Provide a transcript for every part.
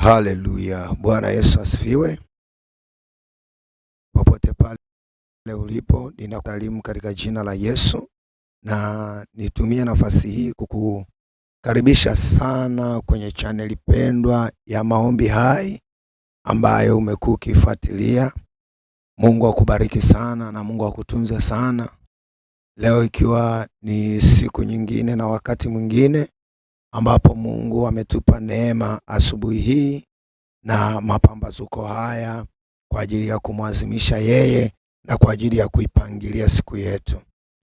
Haleluya. Bwana Yesu asifiwe. Popote pale ulipo, ninakusalimu katika jina la Yesu, na nitumie nafasi hii kukukaribisha sana kwenye chaneli pendwa ya Maombi Hai ambayo umekuwa ukifuatilia. Mungu akubariki sana na Mungu akutunze sana. Leo ikiwa ni siku nyingine na wakati mwingine ambapo Mungu ametupa neema asubuhi hii na mapambazuko haya kwa ajili ya kumwazimisha yeye na kwa ajili ya kuipangilia siku yetu.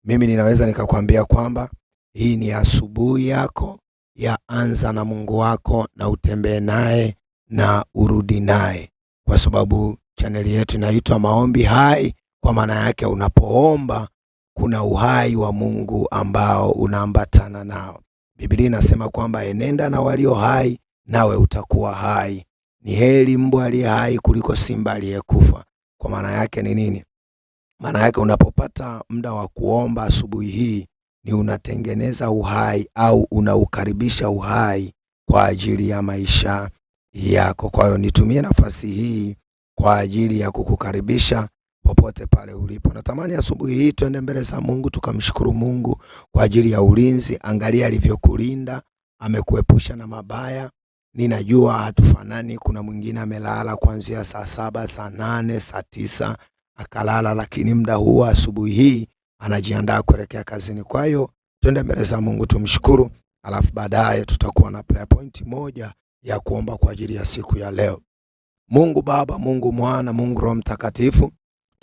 Mimi ninaweza nikakwambia kwamba hii ni asubuhi yako ya anza na Mungu wako, na utembee naye na urudi naye, kwa sababu chaneli yetu inaitwa Maombi Hai. Kwa maana yake unapoomba kuna uhai wa Mungu ambao unaambatana nao. Biblia inasema kwamba enenda na walio hai nawe utakuwa hai. Ni heri mbwa aliye hai kuliko simba aliyekufa. Kwa maana yake ni nini? Maana yake unapopata muda wa kuomba asubuhi hii, ni unatengeneza uhai au unaukaribisha uhai kwa ajili ya maisha yako. Kwa hiyo nitumie nafasi hii kwa ajili ya kukukaribisha popote pale ulipo. Natamani asubuhi hii tuende mbele za Mungu tukamshukuru Mungu kwa ajili ya ulinzi. Angalia alivyokulinda, amekuepusha na mabaya. Ninajua hatufanani, kuna mwingine amelala kuanzia saa 7, saa 8, saa 9 akalala, lakini muda huu asubuhi hii anajiandaa kuelekea kazini. Kwa hiyo twende mbele za Mungu tumshukuru, alafu baadaye tutakuwa na prayer point moja ya kuomba kwa ajili ya siku ya leo. Mungu Baba, Mungu Mwana, Mungu Roho Mtakatifu,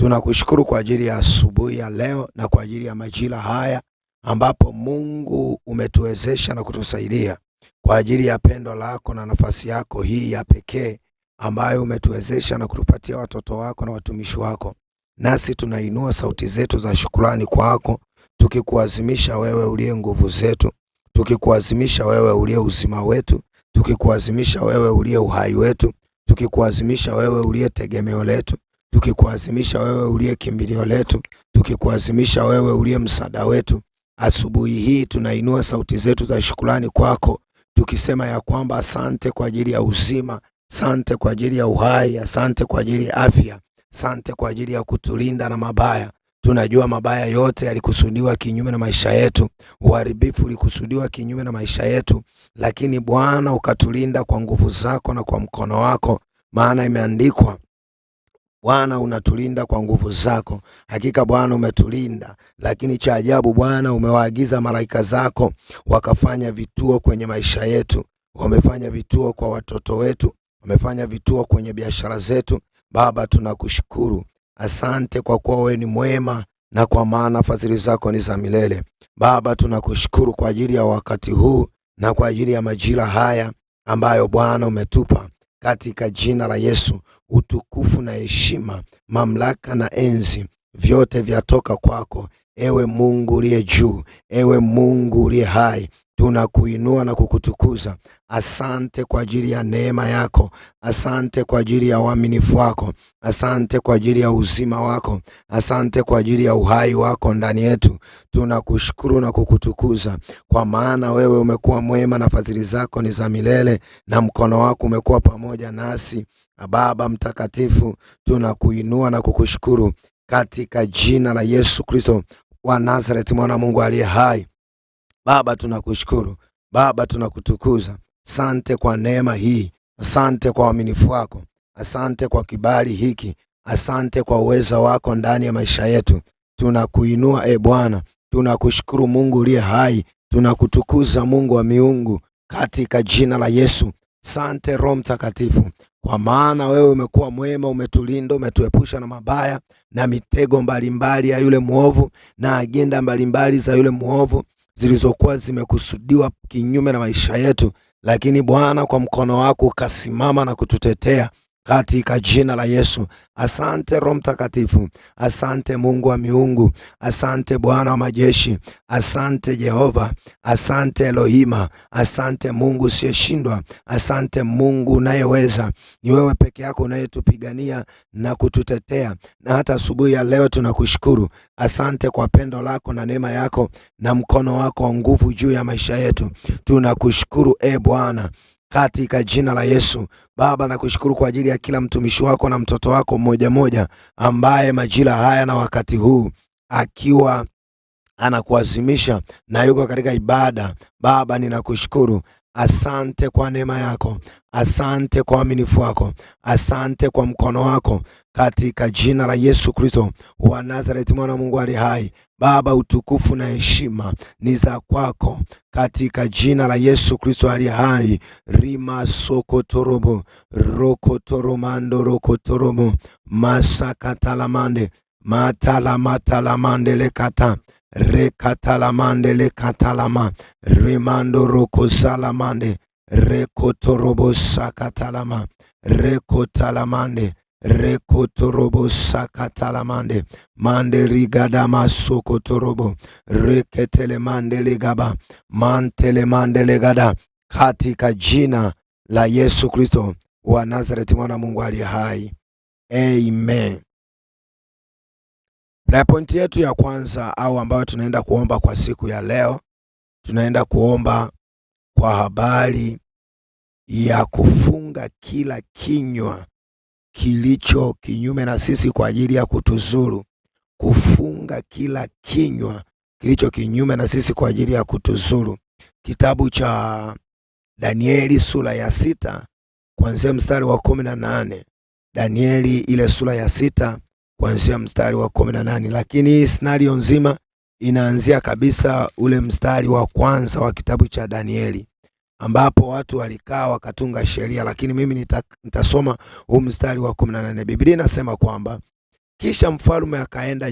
tunakushukuru kwa ajili ya asubuhi ya leo na kwa ajili ya majira haya ambapo Mungu umetuwezesha na kutusaidia kwa ajili ya pendo lako na nafasi yako hii ya pekee ambayo umetuwezesha na kutupatia watoto wako na watumishi wako. Nasi tunainua sauti zetu za shukrani kwako, tukikuazimisha wewe uliye nguvu zetu, tukikuazimisha wewe uliye uzima wetu, tukikuazimisha wewe uliye uhai wetu, tukikuazimisha wewe uliye tegemeo letu, tukikuazimisha wewe uliye kimbilio letu, tukikuazimisha wewe uliye msaada wetu. Asubuhi hii tunainua sauti zetu za shukrani kwako, tukisema ya kwamba asante kwa ajili ya uzima, asante kwa ajili ya uhai, asante kwa ajili ya afya, asante kwa ajili ya kutulinda na mabaya. Tunajua mabaya yote yalikusudiwa kinyume na maisha yetu, uharibifu ulikusudiwa kinyume na maisha yetu, lakini Bwana ukatulinda kwa nguvu zako na kwa mkono wako, maana imeandikwa, Bwana unatulinda kwa nguvu zako. Hakika Bwana umetulinda, lakini cha ajabu Bwana umewaagiza malaika zako wakafanya vituo kwenye maisha yetu. Wamefanya vituo kwa watoto wetu, wamefanya vituo kwenye biashara zetu. Baba tunakushukuru. Asante kwa kuwa wewe ni mwema, na kwa maana fadhili zako ni za milele. Baba tunakushukuru kwa ajili ya wakati huu na kwa ajili ya majira haya ambayo Bwana umetupa. Katika jina la Yesu, utukufu na heshima, mamlaka na enzi, vyote vyatoka kwako. Ewe Mungu uliye juu, ewe Mungu uliye hai, tunakuinua na kukutukuza. Asante kwa ajili ya neema yako, asante kwa ajili ya uaminifu wako, asante kwa ajili ya uzima wako, asante kwa ajili ya uhai wako ndani yetu. Tunakushukuru na kukutukuza, kwa maana wewe umekuwa mwema na fadhili zako ni za milele, na mkono wako umekuwa pamoja nasi. Baba mtakatifu, tunakuinua na kukushukuru katika jina la Yesu Kristo wa Nazareti, mwana Mungu aliye hai. Baba tunakushukuru, Baba tunakutukuza. Asante kwa neema hii, asante kwa uaminifu wako, asante kwa kibali hiki, asante kwa uweza wako ndani ya maisha yetu. Tunakuinua Bwana, tunakushukuru Mungu uliye hai, tunakutukuza Mungu wa miungu katika jina la Yesu. Asante Roho Mtakatifu, kwa maana wewe umekuwa mwema, umetulinda, umetuepusha na mabaya na mitego mbalimbali ya yule mwovu na agenda mbalimbali za yule mwovu zilizokuwa zimekusudiwa kinyume na maisha yetu, lakini Bwana kwa mkono wako ukasimama na kututetea katika jina la Yesu. Asante Roho Mtakatifu, asante Mungu wa miungu, asante Bwana wa majeshi, asante Jehova, asante Elohima, asante Mungu usiyeshindwa, asante Mungu unayeweza. Ni wewe peke yako unayetupigania na kututetea, na hata asubuhi ya leo tunakushukuru. Asante kwa pendo lako na neema yako na mkono wako wa nguvu juu ya maisha yetu. Tunakushukuru Bwana. katika jina la Yesu. Baba, nakushukuru kwa ajili ya kila mtumishi wako na mtoto wako mmoja mmoja ambaye majira haya na wakati huu akiwa anakuazimisha na yuko katika ibada. Baba, ninakushukuru. Asante kwa neema yako, asante kwa uaminifu wako, asante kwa mkono wako, katika jina la Yesu Kristo wa Nazareti, mwana wa Mungu ali hai. Baba, utukufu na heshima ni za kwako, katika jina la Yesu Kristo ali hai. Rima sokotorobo rokotoromando rokotorobo masakatalamande matalamande lekata rekatalamande lekatalama rimando rokosalamande rekotorobo sakatalama rekotalamande rekotorobo sakatalamande mande rigadama sokotorobo reketelemande legaba mantelemande legada, katika jina la Yesu Kristo wa Nazareti, mwana Mungu aliye hai. Amen. Na pointi yetu ya kwanza au ambayo tunaenda kuomba kwa siku ya leo, tunaenda kuomba kwa habari ya kufunga kila kinywa kilicho kinyume na sisi kwa ajili ya kutuzuru. Kufunga kila kinywa kilicho kinyume na sisi kwa ajili ya kutuzuru. Kitabu cha Danieli sura ya 6 kuanzia mstari wa 18. Danieli ile sura ya 6 kuanzia mstari wa 18, lakini hii scenario nzima inaanzia kabisa ule mstari wa kwanza wa kitabu cha Danieli, ambapo watu walikaa wakatunga sheria, lakini mimi nitasoma huu mstari wa 18. Biblia inasema kwamba kisha mfalme akaenda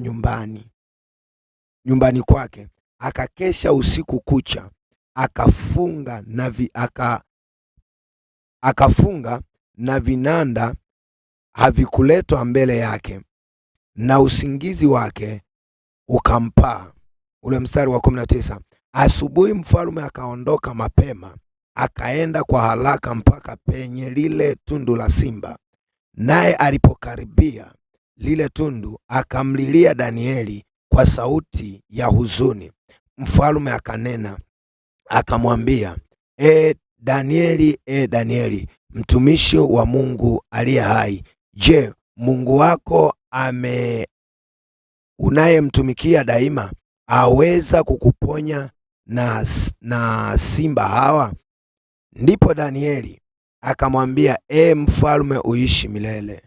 nyumbani kwake, akakesha usiku kucha, akafunga na vinanda havikuletwa mbele yake, na usingizi wake ukampaa. Ule mstari wa 19, asubuhi mfalme akaondoka mapema, akaenda kwa haraka mpaka penye lile tundu la simba, naye alipokaribia lile tundu akamlilia Danieli kwa sauti ya huzuni. Mfalme akanena akamwambia, Danieli, mtumishi wa Mungu aliye hai, je, Mungu wako unayemtumikia daima aweza kukuponya na simba hawa? Ndipo Danieli akamwambia, mfalme uishi milele.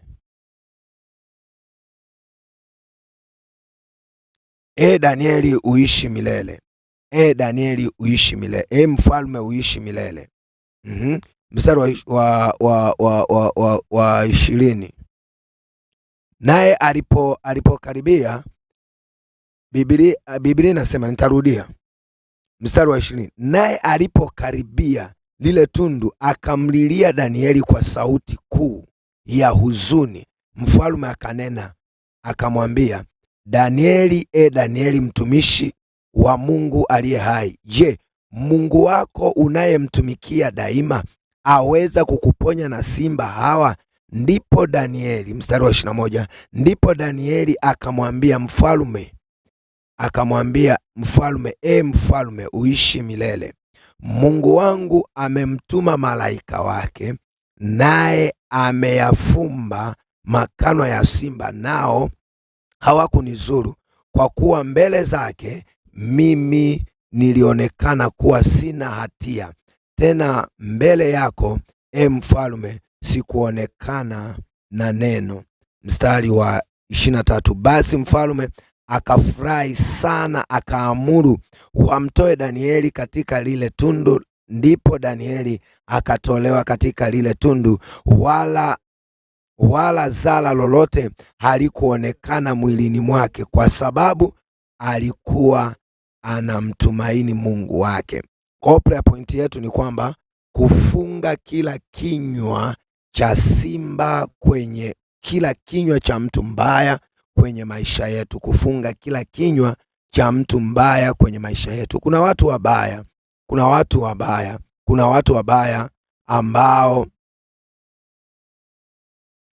Danieli uishi milele. Danieli uishi milele. Mfalme uishi milele. Mstari wa 20. Naye alipokaribia, Biblia inasema, nitarudia mstari wa 20. Naye alipokaribia lile tundu akamlilia Danieli kwa sauti kuu ya huzuni. Mfalme akanena akamwambia, Danieli, Danieli, mtumishi wa Mungu aliye hai, je, Mungu wako unayemtumikia daima aweza kukuponya na simba hawa? Ndipo Danieli, mstari wa 21, ndipo Danieli akamwambia mfalme, mfalme uishi milele. Mungu wangu amemtuma malaika wake, naye ameyafumba makano ya simba, nao hawakunizuru, kwa kuwa mbele zake mimi nilionekana kuwa sina hatia. Tena mbele yako, mfalme, sikuonekana na neno. Mstari wa 23, basi mfalme akafurahi sana, akaamuru wamtoe Danieli katika lile tundu. Ndipo Danieli akatolewa katika lile tundu, wala zala lolote halikuonekana mwilini mwake, kwa sababu alikuwa anamtumaini Mungu wake. Kopla ya pointi yetu ni kwamba kufunga kila kinywa cha simba, kwenye kila kinywa cha mtu mbaya kwenye maisha yetu. Kufunga kila kinywa cha mtu mbaya kwenye maisha yetu. Kuna watu wabaya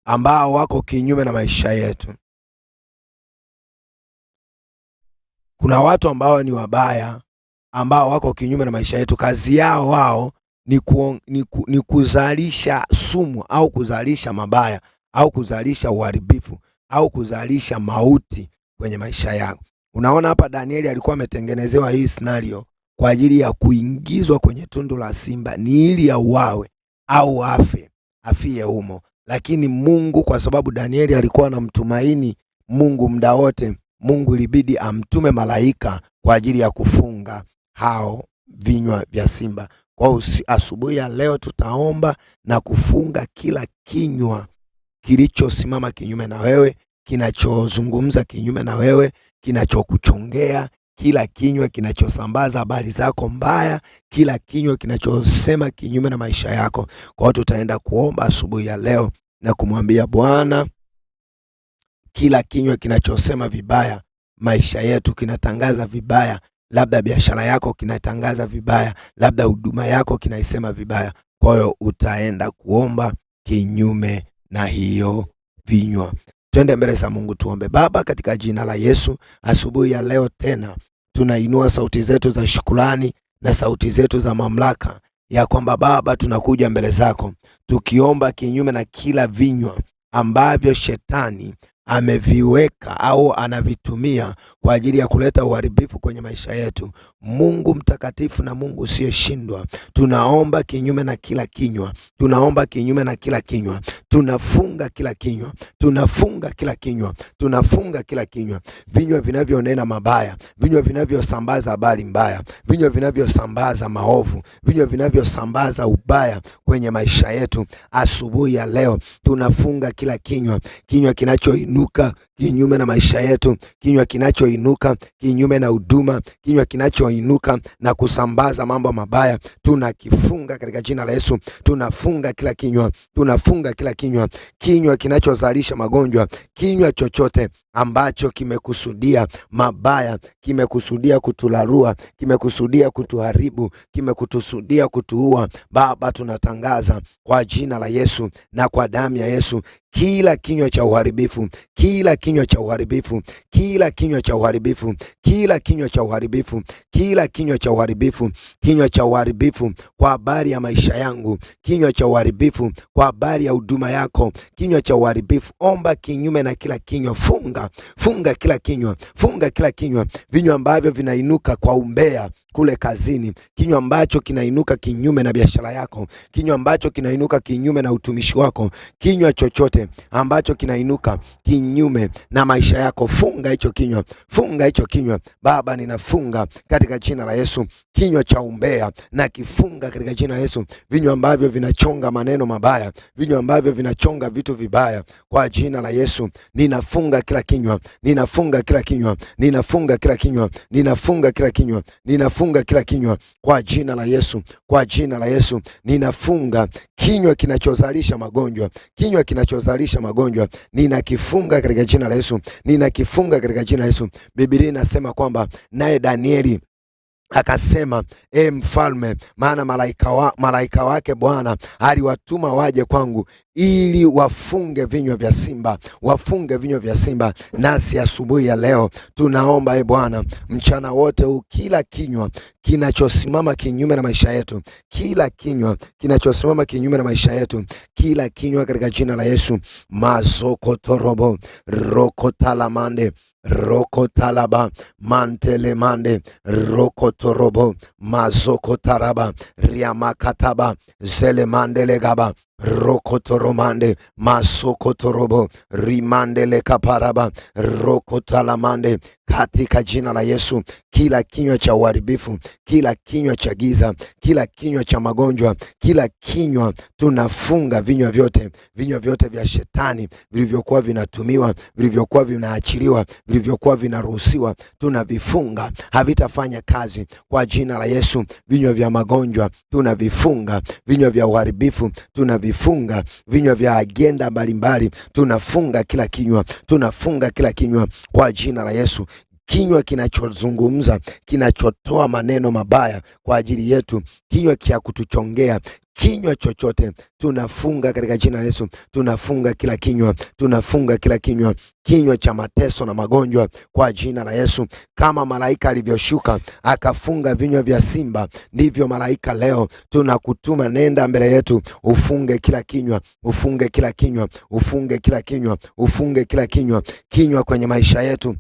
ambao wako kinyume na maisha yetu. Kuna watu ambao ni wabaya ambao wako kinyume na maisha yetu. Kazi yao wao ni kuzalisha sumu au kuzalisha mabaya au kuzalisha uharibifu au kuzalisha mauti kwenye maisha yako. Unaona hapa Danieli alikuwa ametengenezewa hii scenario kwa ajili ya kuingizwa kwenye tundu la simba, ni ili auawe au afie humo. Lakini Mungu, kwa sababu Danieli alikuwa anamtumaini Mungu muda wote, Mungu ilibidi amtume malaika kwa ajili ya kufunga hao vinywa vya simba. Kwa asubuhi ya leo tutaomba na kufunga kila kinywa kilichosimama kinyume na wewe, kinachozungumza kinyume na wewe, kinachokuchongea, kila kinywa kinachosambaza habari zako mbaya, kila kinywa kinachosema kinyume na maisha yako. Kwa hiyo tutaenda kuomba asubuhi ya leo na kumwambia Bwana, kila kinywa kinachosema vibaya maisha yetu, kinatangaza vibaya, labda biashara yako kinatangaza vibaya, labda huduma yako kinaisema vibaya. Kwa hiyo utaenda kuomba kinyume na hiyo vinywa. Twende mbele za Mungu tuombe. Baba, katika jina la Yesu, asubuhi ya leo tena tunainua sauti zetu za shukrani na sauti zetu za mamlaka ya kwamba Baba, tunakuja mbele zako tukiomba kinyume na kila vinywa ambavyo shetani ameviweka au anavitumia kwa ajili ya kuleta uharibifu kwenye maisha yetu. Mungu mtakatifu na Mungu usiyeshindwa, tunaomba kinyume na kila kinywa, tunaomba kinyume na kila kinywa, tunafunga kila kinywa, tunafunga kila kinywa, tunafunga kila kinywa, vinywa vinavyonena mabaya, vinywa vinavyosambaza habari mbaya, vinywa vinavyosambaza maovu, vinywa vinavyosambaza ubaya kwenye maisha yetu. Asubuhi ya leo tunafunga kila kinywa, kinywa kinachoinuka kinyume na maisha yetu, kinywa kinachoinuka kinyume na huduma, kinywa kinachoinuka na kusambaza mambo mabaya, tunakifunga katika jina la Yesu. Tunafunga kila kinywa, tunafunga kila kinywa, kinywa kinachozalisha magonjwa, kinywa chochote ambacho kimekusudia mabaya, kimekusudia kutularua, kimekusudia kutuharibu, kimekusudia kutuua, Baba, tunatangaza kwa jina la Yesu na kwa damu ya Yesu, kila kinywa cha uharibifu, kila kinywa cha uharibifu, kila kinywa cha uharibifu, kila kinywa cha uharibifu, kila kinywa cha uharibifu, kinywa cha uharibifu kwa habari ya maisha yangu, kinywa cha uharibifu kwa habari ya huduma yako, kinywa cha uharibifu, omba kinyume na kila kinywa. Funga kila kinywa, funga kila kinywa, vinywa ambavyo vinainuka kwa umbea kule kazini, kinywa ambacho kinainuka kinyume na biashara yako, kinywa ambacho kinainuka kinyume na utumishi wako, kinywa chochote ambacho kinainuka kinyume na maisha yako, funga hicho kinywa, funga hicho kinywa. Baba, ninafunga katika jina la Yesu kinywa cha umbea, na kifunga katika jina la Yesu vinywa ambavyo vinachonga maneno mabaya, vinywa ambavyo vinachonga vitu vibaya, kwa jina la Yesu ninafunga kila kinywa, ninafunga kila kinywa, ninafunga kila kinywa, ninafunga kila kinywa, ninafunga kila kinywa kwa jina la Yesu, kwa jina la Yesu ninafunga kinywa kinachozalisha magonjwa, kinywa kinachozalisha magonjwa ninakifunga katika jina la Yesu, ninakifunga katika jina la Yesu. Biblia inasema kwamba naye Danieli akasema, mfalme, maana malaika wake Bwana aliwatuma waje kwangu ili wafunge vinywa vya simba, wafunge vinywa vya simba. Nasi asubuhi ya leo tunaomba Bwana, mchana wote huu, kila kinywa kinachosimama kinyume na maisha yetu, kila kinywa kinachosimama kinyume na maisha yetu, kila kinywa katika jina la Yesu, mazokotorobo rokotalamande rokotalaba mantelemande rokotorobo mazokotaraba riamakataba zelemandelegaba rokotoromande masokotorobo rimandele kaparaba rokotalamande. Katika jina la Yesu, kila kinywa cha uharibifu, kila kinywa cha giza, kila kinywa cha magonjwa, kila kinywa tunafunga vinywa vyote vya shetani vilivyokuwa vinatumiwa, vilivyokuwa vinaachiliwa, vilivyokuwa vinaruhusiwa, tunavifunga, havitafanya kazi kwa jina la Yesu. Vinywa vya magonjwa tunavifunga, vinywa vya uharibifu tunavifunga, vinywa vya agenda mbalimbali tunafunga kila kinywa, tunafunga kila kinywa kwa jina la Yesu. kinywa kinachozungumza, kinachotoa maneno mabaya kwa ajili yetu, kinywa cha kutuchongea, kinywa chochote tunafunga katika jina la Yesu. Tunafunga kila kinywa, tunafunga kila kinywa, kinywa cha mateso na magonjwa kwa jina la Yesu. Kama malaika alivyoshuka akafunga vinywa vya simba, ndivyo malaika leo tunakutuma, nenda mbele yetu, ufunge kila kinywa, ufunge kila kinywa, ufunge kila kinywa, ufunge kila kinywa, kinywa kwenye maisha yetu.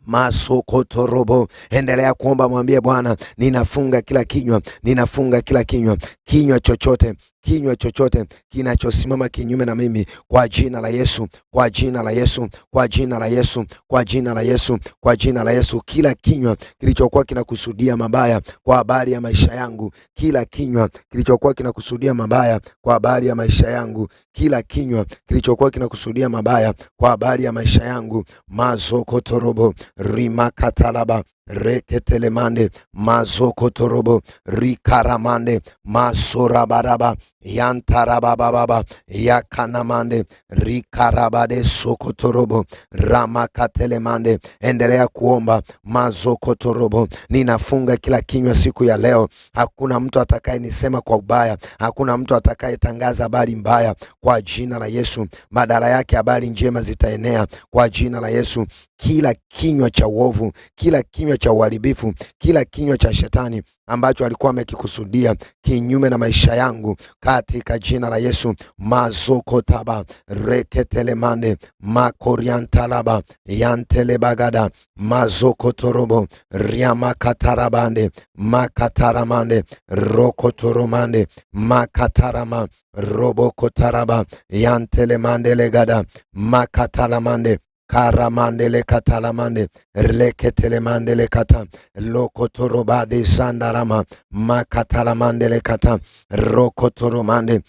Masokotorobo, endelea kuomba, mwambie Bwana, ninafunga kila kinywa, ninafunga kila kinywa, kinywa chochote, kinywa chochote kinachosimama kinyume na mimi kwa jina la Yesu, kwa jina la Yesu, kwa jina la Yesu, kwa jina la Yesu, kwa jina la Yesu. Kila kinywa kilichokuwa kinakusudia mabaya kwa habari ya maisha yangu, kila kinywa kilichokuwa kinakusudia mabaya kwa habari ya maisha yangu, kila kinywa kilichokuwa kinakusudia mabaya kwa habari ya maisha yangu, mazokotorobo rimakatalaba reketelemande mazokotorobo rikaramande masorabaraba yantarabababa yakanamande rikarabade sokotorobo ramakatelemande. Endelea kuomba mazokotorobo. Ninafunga kila kinywa siku ya leo. Hakuna mtu atakayenisema kwa ubaya, hakuna mtu atakayetangaza habari mbaya kwa jina la Yesu. Badala yake habari njema zitaenea kwa jina la Yesu. Kila kinywa cha uovu, kila kinywa cha uharibifu, kila kinywa cha shetani ambacho alikuwa amekikusudia kinyume na maisha yangu, katika jina la Yesu. Mazokotaba reketelemande makoriantalaba yantelebagada mazokotorobo riamakatarabande makataramande rokotoromande makatarama robokotaraba yantelemande legada makatalamande karamandele katalamande leketelemandele kata lokotorobade sandarama makatalamandele kata rokotoromande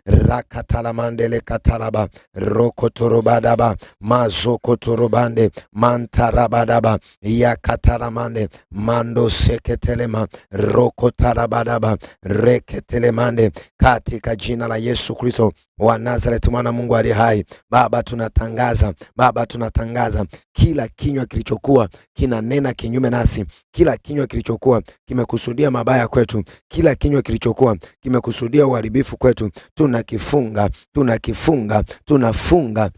rakatalamandele katalaba rokotorobadaba mazokotorobande mantarabadaba yakatalamande mando seketelema rokotarabadaba reketelemande. Katika jina la Yesu Kristo wa Nazareti, mwana Mungu aliye hai, Baba tunatangaza kila kinywa kilichokuwa kinanena kinyume nasi, kila kinywa kilichokuwa kimekusudia mabaya kwetu, kila kinywa kilichokuwa kimekusudia uharibifu kwetu, tunafunga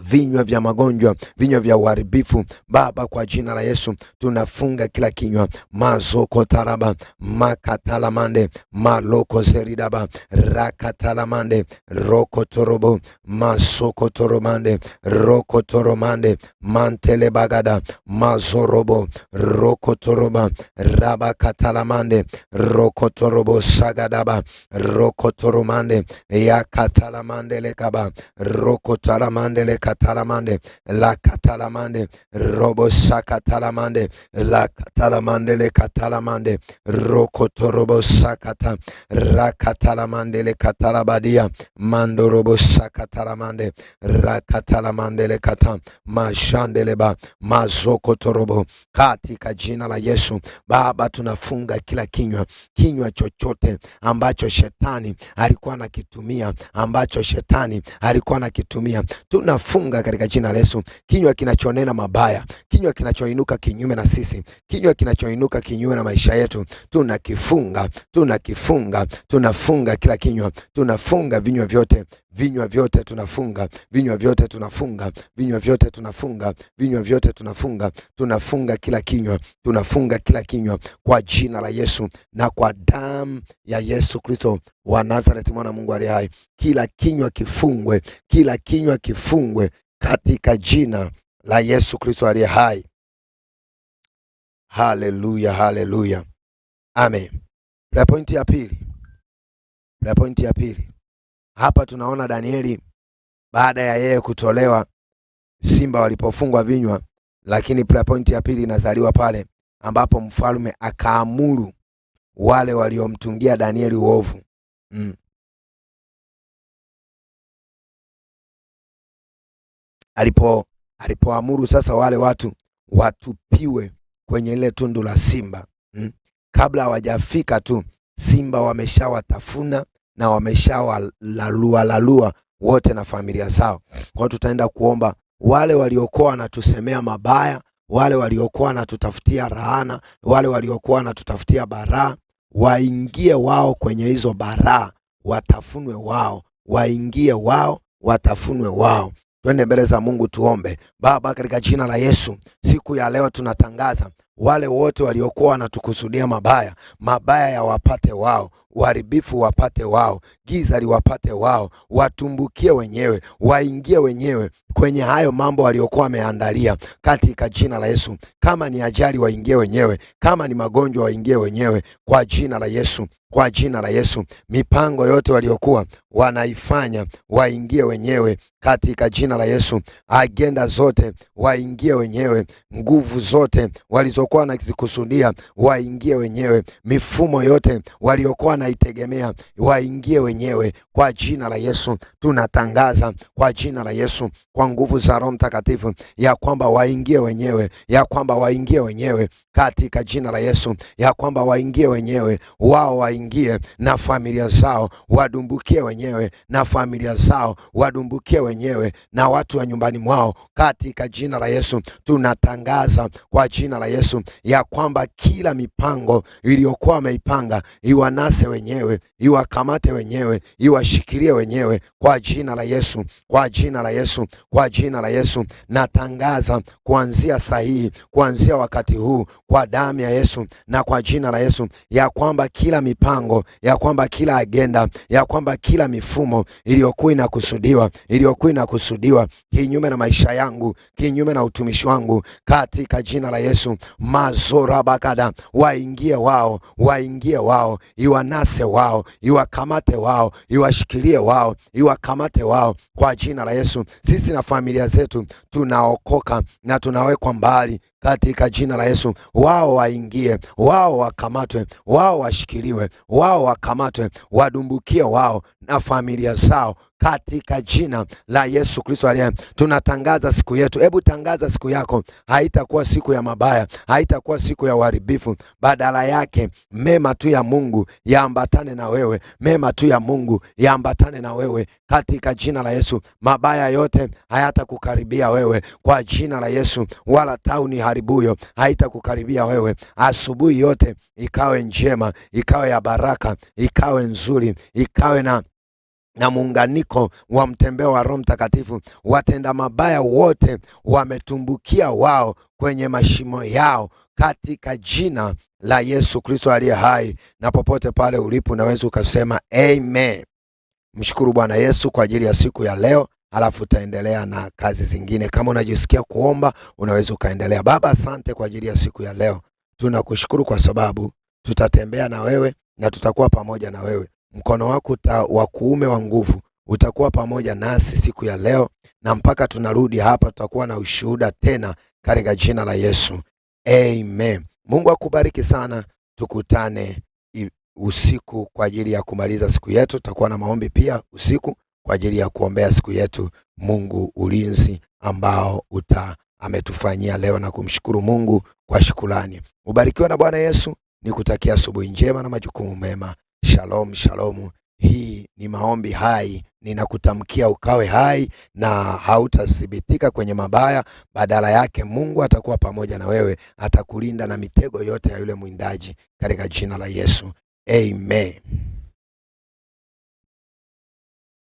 vinywa vya magonjwa, vinywa vya uharibifu Baba, kwa jina la Yesu. Tunafunga kila kinywa, mazokotaraba makatalamande maloko zeridaba rakatalamande rokotorobo masokotoromande rokotoromande mantelebagada mazorobo rokotoroba rabakatalamande rokotorobo sagadaba rokotoromande yakatalamande lekaba rokotaramande katalamande la katalamande robo sakatalamande la katalamande le katalamande rokotorobo sakata rakatalamande le katalabadia mando robo sakatalamande rakatalamande le kata mashandeleba mazokotorobo. Katika jina la Yesu Baba, tunafunga kila kinywa chochote ambacho shetani alikuwa anakitumia, tunafunga katika jina la Yesu. Kinywa kinachonena mabaya, kinywa kinachoinuka kinyume na sisi, kinywa kinachoinuka kinyume na maisha yetu, tunafunga kila kinywa, tunafunga vinywa vyote tunafunga vinywa vyote, tunafunga kila kinywa, tunafunga kila kinywa kwa jina la Yesu na kwa damu ya Yesu Kristo wa Nazareti, mwana Mungu aliye hai. Kila kinywa kifungwe katika jina la Yesu Kristo aliye hai. Haleluya. Amen. Prayer point ya pili. Hapa tunaona Danieli baada ya yeye kutolewa, simba walipofungwa vinywa, lakini prayer point ya pili inazaliwa pale ambapo mfalme akaamuru wale waliomtungia Danieli uovu. Alipoamuru sasa wale watu watupiwe kwenye ile tundu la simba. Kabla hawajafika tu, simba wameshawatafuna na wameshawalalua wote na familia zao. Kwa hiyo tutaenda kuomba wale waliokuwa wanatusemea mabaya, wale waliokuwa wanatutafutia laana, wale waliokuwa wanatutafutia baraa, waingie wao kwenye hizo baraa, watafunwe wao, waingie wao, watafunwe wao. Twende mbele za Mungu tuombe. Baba, katika jina la Yesu, siku ya leo tunatangaza wale wote waliokuwa wanatukusudia mabaya, mabaya yawapate wao, uharibifu wapate wao, giza liwapate wao, watumbukie wenyewe, waingie wenyewe kwenye hayo mambo waliokuwa wameandalia, katika jina la Yesu. Kama ni ajali waingie wenyewe, kama ni magonjwa waingie wenyewe, kwa jina la Yesu, kwa jina la Yesu. Mipango yote waliokuwa wanaifanya waingie wenyewe, katika jina la Yesu. Agenda zote waingie wenyewe, nguvu zote walizokuwa wanazikusudia waingie wenyewe, mifumo yote waliokuwa wanaitegemea waingie wenyewe, kwa jina la Yesu. Tunatangaza kwa jina la Yesu, kwa nguvu za Roho Mtakatifu, ya kwamba waingie wenyewe, ya kwamba waingie wenyewe, katika jina la Yesu, ya kwamba waingie wenyewe, wao waingie na familia zao, wadumbukie wenyewe na familia zao, wadumbukie wenyewe na watu wa nyumbani mwao, katika jina la Yesu. Tunatangaza kwa jina la Yesu ya kwamba kila mipango iliyokuwa wameipanga iwanase wenyewe, iwakamate wenyewe, iwashikilie wenyewe, kwa jina la Yesu, kwa jina la Yesu, kwa jina la Yesu. Natangaza kuanzia sahihi, kuanzia wakati huu, kwa damu ya Yesu na kwa jina la Yesu, ya kwamba kila mipango, ya kwamba kila agenda, ya kwamba kila mifumo iliyokuwa inakusudiwa kinyume na maisha yangu, kinyume na utumishi wangu, katika jina la Yesu, mazora bakada, waingie wao, waingie wao, iwanase wao, iwakamate wao, iwashikilie wao, iwakamate wao, kwa jina la Yesu. Sisi na familia zetu tunaokoka na tunawekwa mbali, katika jina la Yesu. Wao waingie, wao wakamatwe, wao washikiliwe, wao wakamatwe, wadumbukie wao na familia zao, katika jina la Yesu Kristo aliye. Tunatangaza siku yetu. Hebu tangaza siku yako, haitakuwa siku ya mabaya, haitakuwa siku ya uharibifu. Badala yake mema tu ya Mungu yaambatane na wewe, mema tu ya Mungu yaambatane na wewe, katika jina la Yesu. Mabaya yote hayatakukaribia wewe, kwa jina la Yesu. Wala tauni haribuyo haitakukaribia wewe. Asubuhi yote ikawe njema, ikawe ya baraka, ikawe nzuri, ikawe na muunganiko wa mtembeo wa Roho Mtakatifu. Watenda mabaya wote wametumbukia wao kwenye mashimo yao, katika jina la Yesu Kristo aliye hai. Na popote pale ulipo unaweza ukasema amen. Mshukuru Bwana Yesu kwa ajili ya siku ya leo, alafu utaendelea na kazi zingine. Kama unajisikia kuomba unaweza ukaendelea. Baba, asante kwa ajili ya siku ya leo. Tunakushukuru kwa sababu tutatembea na wewe na tutakuwa pamoja na wewe. Mkono wako wa kuume wa nguvu utakuwa pamoja nasi siku ya leo, na mpaka tunarudi hapa tutakuwa na ushuhuda tena, katika jina la Yesu, amen. Mungu akubariki sana. Tukutane usiku kwa ajili ya kumaliza siku yetu. Tutakuwa na maombi pia usiku kwa ajili ya kuombea siku yetu, Mungu ulinzi ambao ametufanyia leo, na kumshukuru Mungu kwa shukrani. Ubarikiwe na Bwana Yesu. Nikutakia asubuhi njema na majukumu mema. Shalom, shalom. Hii ni maombi hai. Ninakutamkia ukawe hai na hautathibitika kwenye mabaya. Badala yake Mungu atakuwa pamoja na wewe, atakulinda na mitego yote ya yule mwindaji, katika jina la Yesu, amen.